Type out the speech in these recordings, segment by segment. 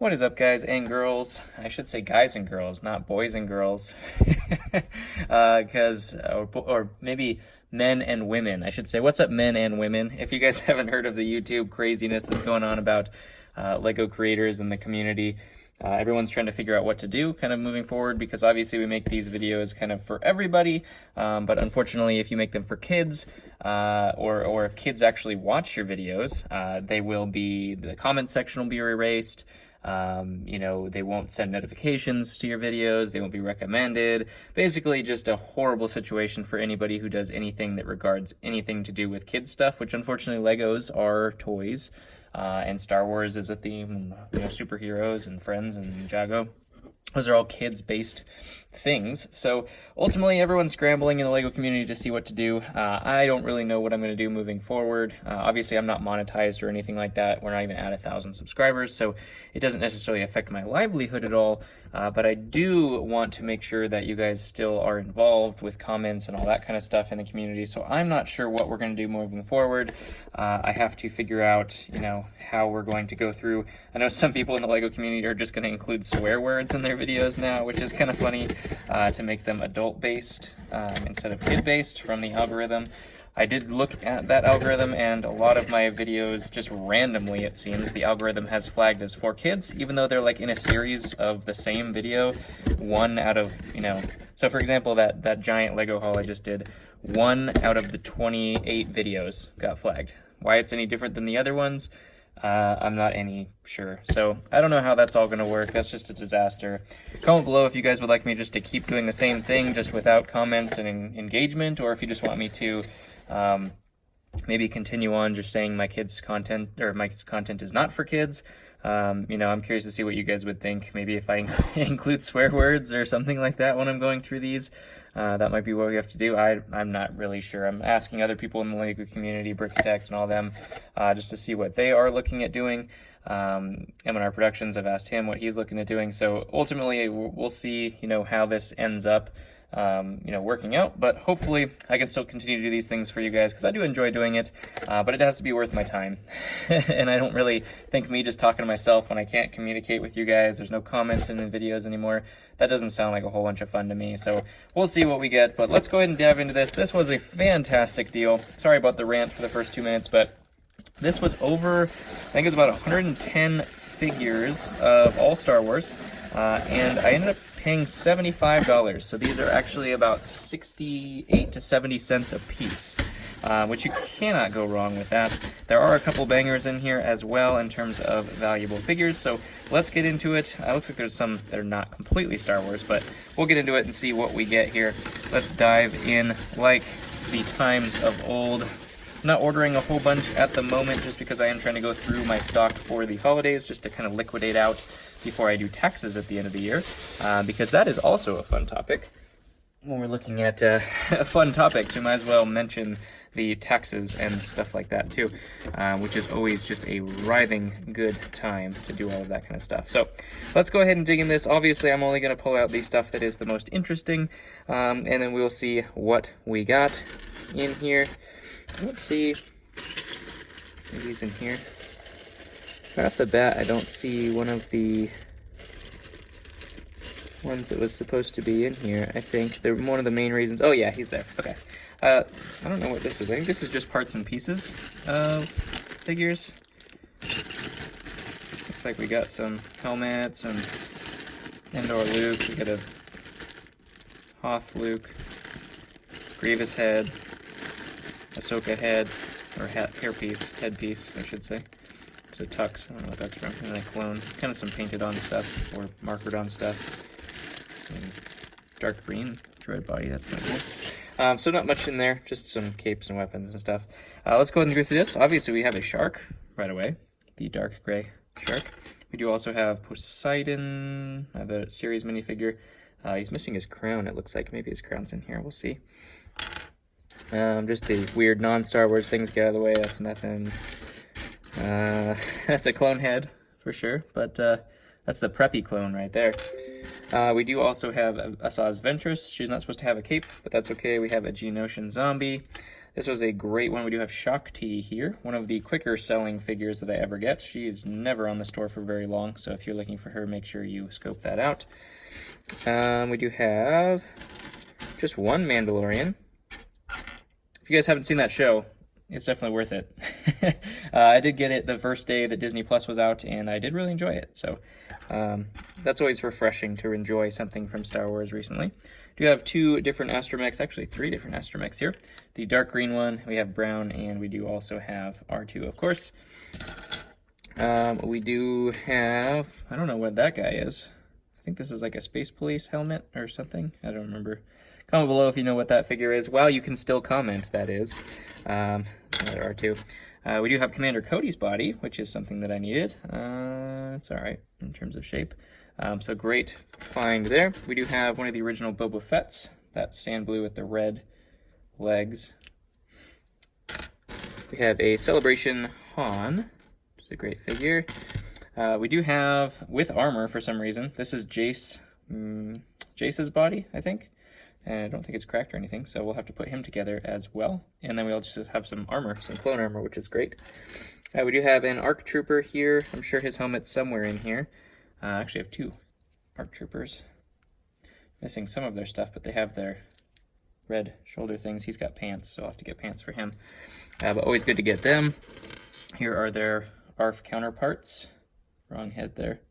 What is up, guys and girls? I should say guys and girls, not boys and girls. Or maybe men and women. I should say, what's up, men and women? If you guys haven't heard of the YouTube craziness that's going on about Lego creators in the community, everyone's trying to figure out what to do kind of moving forward, because obviously we make these videos kind of for everybody, but unfortunately if you make them for kids, or if kids actually watch your videos, the comment section will be erased. They won't send notifications to your videos, they won't be recommended. Basically just a horrible situation for anybody who does anything that regards anything to do with kids stuff, which unfortunately Legos are toys, and Star Wars is a theme, and superheroes and Friends and Jago. Those are all kids-based things. So ultimately, everyone's scrambling in the LEGO community to see what to do. I don't really know what I'm going to do moving forward. Obviously, I'm not monetized or anything like that. We're not even at 1,000 subscribers, so it doesn't necessarily affect my livelihood at all. But I do want to make sure that you guys still are involved with comments and all that kind of stuff in the community. So I'm not sure what we're going to do moving forward. I have to figure out, how we're going to go through. I know some people in the LEGO community are just going to include swear words in their videos now, which is kind of funny, to make them adult-based instead of kid-based from the algorithm. I did look at that algorithm, and a lot of my videos, just randomly it seems, the algorithm has flagged as for kids, even though they're like in a series of the same video, one out of, so for example, that giant Lego haul I just did, 1 out of the 28 videos got flagged. Why it's any different than the other ones, I'm not any sure. So I don't know how that's all going to work. That's just a disaster. Comment below if you guys would like me just to keep doing the same thing, just without comments and engagement, or if you just want me to maybe continue on just saying my kids' content, or my content is not for kids. I'm curious to see what you guys would think. Maybe if I include swear words or something like that when I'm going through these, that might be what we have to do. I'm not really sure. I'm asking other people in the LEGO community, Brickitect and all them, just to see what they are looking at doing. M&R Productions, I've asked him what he's looking at doing. So ultimately, we'll see, how this ends up, working out, but hopefully I can still continue to do these things for you guys, because I do enjoy doing it, but it has to be worth my time. And I don't really think me just talking to myself when I can't communicate with you guys, there's no comments in the videos anymore, that doesn't sound like a whole bunch of fun to me. So we'll see what we get, but let's go ahead and dive into this. This was a fantastic deal. Sorry about the rant for the first 2 minutes, but this was over, I think it was about 110 figures of all Star Wars, and I ended up paying $75. So these are actually about 68 to 70 cents a piece, which you cannot go wrong with that. There are a couple bangers in here as well in terms of valuable figures, so let's get into it. Looks like there's some that are not completely Star Wars, but we'll get into it and see what we get here. Let's dive in like the times of old. I'm not ordering a whole bunch at the moment just because I am trying to go through my stock for the holidays, just to kind of liquidate out before I do taxes at the end of the year, because that is also a fun topic. When we're looking at fun topics, we might as well mention the taxes and stuff like that too, which is always just a writhing good time to do all of that kind of stuff. So let's go ahead and dig in this. Obviously, I'm only going to pull out the stuff that is the most interesting, and then we'll see what we got in here. Let's see. Maybe he's in here. Right off the bat, I don't see one of the ones that was supposed to be in here. I think they're one of the main reasons. Oh yeah, he's there. Okay. I don't know what this is. I think this is just parts and pieces of figures. Looks like we got some helmets and Endor Luke. We got a Hoth Luke, Grievous head, Ahsoka head, or headpiece, I should say. It's a tux, I don't know what that's from, and then a clone. Kind of some painted on stuff, or markered on stuff. And dark green droid body, that's kind of cool. So not much in there, just some capes and weapons and stuff. Let's go ahead and go through this. Obviously we have a shark right away, the dark gray shark. We do also have Poseidon, the series minifigure. He's missing his crown, it looks like. Maybe his crown's in here, we'll see. Just the weird non-Star Wars things, get out of the way, that's nothing. That's a clone head, for sure, but that's the preppy clone right there. We do also have Asajj Ventress. She's not supposed to have a cape, but that's okay. We have a Geonosian zombie. This was a great one. We do have Shakti here, one of the quicker selling figures that I ever get. She is never on the store for very long, so if you're looking for her, make sure you scope that out. We do have just one Mandalorian. If you guys haven't seen that show, it's definitely worth it. I did get it the first day that Disney Plus was out, and I did really enjoy it. So that's always refreshing to enjoy something from Star Wars recently. We do have two different astromechs, actually three different astromechs here. The dark green one, we have brown, and we do also have R2, of course. We do have, I don't know what that guy is. I think this is like a Space Police helmet or something. I don't remember. Comment below if you know what that figure is. Wow, you can still comment, that is. Another R2. We do have Commander Cody's body, which is something that I needed. It's alright in terms of shape. So great find there. We do have one of the original Boba Fett's, that sand blue with the red legs. We have a Celebration Han, which is a great figure. We do have, with armor for some reason, this is Jace's body, I think. And I don't think it's cracked or anything, so we'll have to put him together as well. And then we'll just have some armor, some clone armor, which is great. We do have an ARC Trooper here. I'm sure his helmet's somewhere in here. Actually, I have two ARC Troopers. Missing some of their stuff, but they have their red shoulder things. He's got pants, so I'll have to get pants for him. But always good to get them. Here are their ARF counterparts. Wrong head there.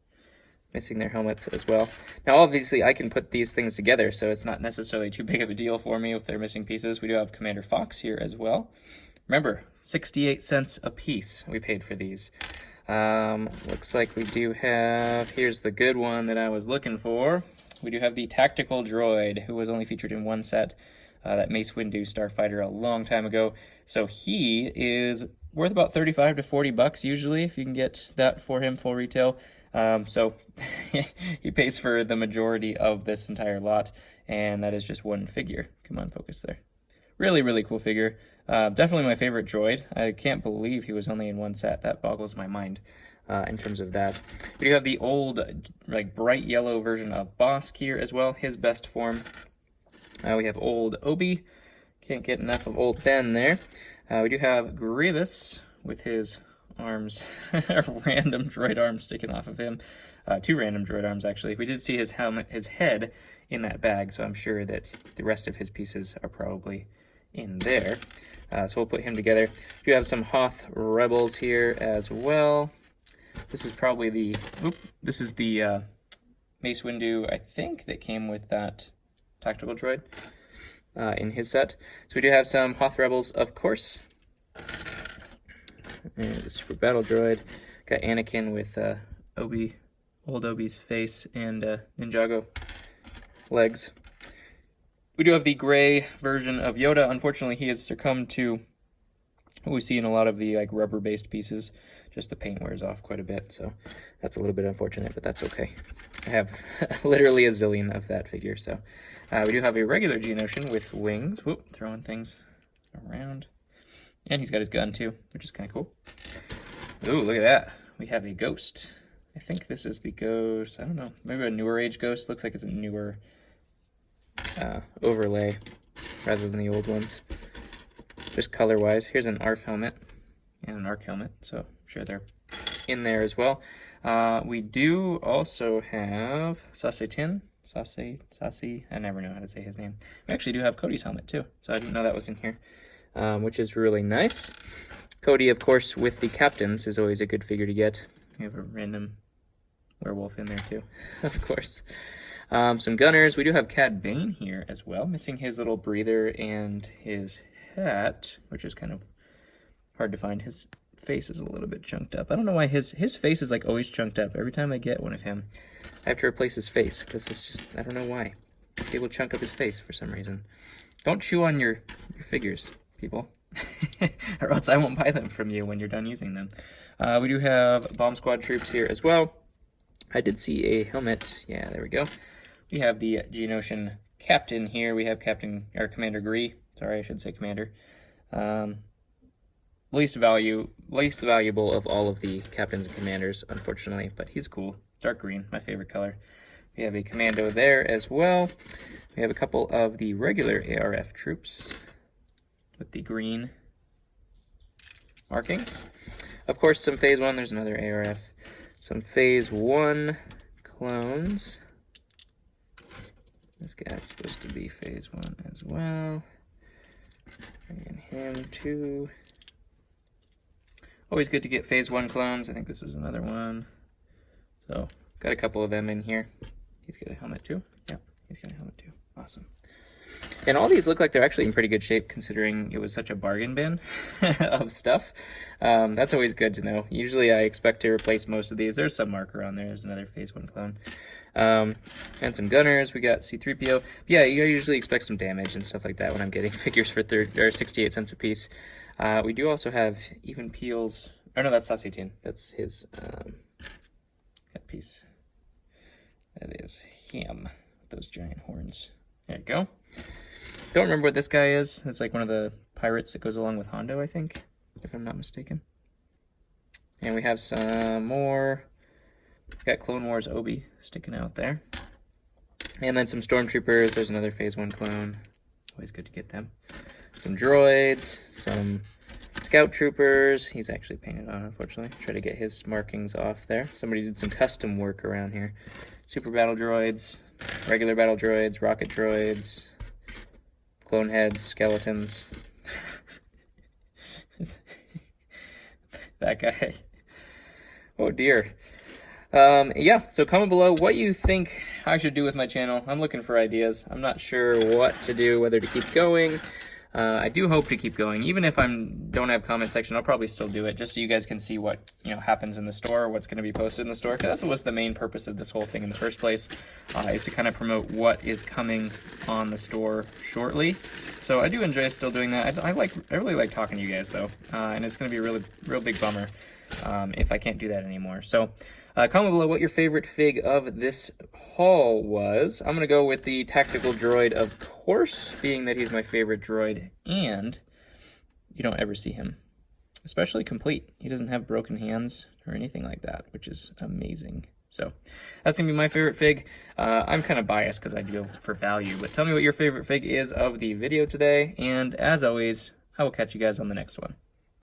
Missing their helmets as well. Now, obviously, I can put these things together, so it's not necessarily too big of a deal for me if they're missing pieces. We do have Commander Fox here as well. Remember, 68 cents a piece we paid for these. Looks like we do have, here's the good one that I was looking for. We do have the Tactical Droid, who was only featured in one set, that Mace Windu Starfighter a long time ago. So he is worth about 35 to 40 bucks usually, if you can get that for him full retail. So he pays for the majority of this entire lot, and that is just one figure. Come on, focus there. Really, really cool figure. Definitely my favorite droid. I can't believe he was only in one set. That boggles my mind in terms of that. We do have the old, like, bright yellow version of Bosk here as well, his best form. We have old Obi. Can't get enough of old Ben there. We do have Grievous with his arms, random droid arms sticking off of him. Two random droid arms, actually. We did see his helmet, his head in that bag, so I'm sure that the rest of his pieces are probably in there. So we'll put him together. We have some Hoth Rebels here as well. This is probably the, this is the Mace Windu, I think, that came with that tactical droid in his set. So we do have some Hoth Rebels, of course. And the Super Battle Droid. Got Anakin with old Obi's face and Ninjago legs. We do have the gray version of Yoda. Unfortunately, he has succumbed to what we see in a lot of the like rubber-based pieces. Just the paint wears off quite a bit, so that's a little bit unfortunate, but that's okay. I have literally a zillion of that figure, so. We do have a regular Geonosian with wings. Whoop, throwing things around. And he's got his gun too, which is kind of cool. Ooh, look at that. We have a ghost. I think this is the ghost. I don't know. Maybe a newer age ghost. Looks like it's a newer overlay rather than the old ones. Just color-wise. Here's an ARF helmet and an ARC helmet, so I'm sure they're in there as well. We do also have Sasetin. Sasi. I never know how to say his name. We actually do have Cody's helmet too, so I didn't know that was in here. Which is really nice. Cody, of course, with the captains is always a good figure to get. We have a random werewolf in there too, of course. Some gunners. We do have Cad Bane here as well, missing his little breather and his hat, which is kind of hard to find. His face is a little bit chunked up. I don't know why his face is like always chunked up. Every time I get one of him, I have to replace his face because it's just, I don't know why. They will chunk up his face for some reason. Don't chew on your figures, people, or else I won't buy them from you when you're done using them. We do have Bomb Squad troops here as well. I did see a helmet. Yeah, there we go. We have the Geonosian captain here. We have Commander Gree. Sorry, I should say Commander. Least valuable of all of the captains and commanders, unfortunately, but he's cool. Dark green, my favorite color. We have a commando there as well. We have a couple of the regular ARF troops. with the green markings. Of course, some Phase 1, there's another ARF. Some Phase 1 clones. This guy's supposed to be Phase 1 as well. Bringing him too. Always good to get Phase 1 clones. I think this is another one. So, got a couple of them in here. He's got a helmet too. Yeah, he's got a helmet too. Awesome. And all these look like they're actually in pretty good shape considering it was such a bargain bin of stuff. That's always good to know. Usually I expect to replace most of these. There's some marker on there. There's another Phase 1 clone. And some gunners. We got C-3PO. Yeah, you usually expect some damage and stuff like that when I'm getting figures for 68 cents a piece. We do also have even peels. Oh no, that's Sauce 18. That's his headpiece. That is him with those giant horns. There you go. Don't remember what this guy is. It's like one of the pirates that goes along with Hondo, I think, if I'm not mistaken. And we have some more. Got Clone Wars Obi sticking out there. And then some Stormtroopers. There's another Phase 1 clone. Always good to get them. Some droids, some Scout Troopers. He's actually painted on, unfortunately. Try to get his markings off there. Somebody did some custom work around here. Super Battle Droids, regular Battle Droids, Rocket Droids, Clone Heads, Skeletons. That guy. Oh dear. Yeah, so comment below what you think I should do with my channel. I'm looking for ideas. I'm not sure what to do, whether to keep going. I do hope to keep going. Even if I don't have comment section, I'll probably still do it just so you guys can see what happens in the store, what's going to be posted in the store. Because that was the main purpose of this whole thing in the first place, is to kind of promote what is coming on the store shortly. So I do enjoy still doing that. I really like talking to you guys though, and it's going to be a real big bummer if I can't do that anymore. So comment below what your favorite fig of this haul was. I'm going to go with the Tactical Droid, of course, being that he's my favorite droid, and you don't ever see him, especially complete. He doesn't have broken hands or anything like that, which is amazing. So that's going to be my favorite fig. I'm kind of biased because I do for value, but tell me what your favorite fig is of the video today, and as always, I will catch you guys on the next one.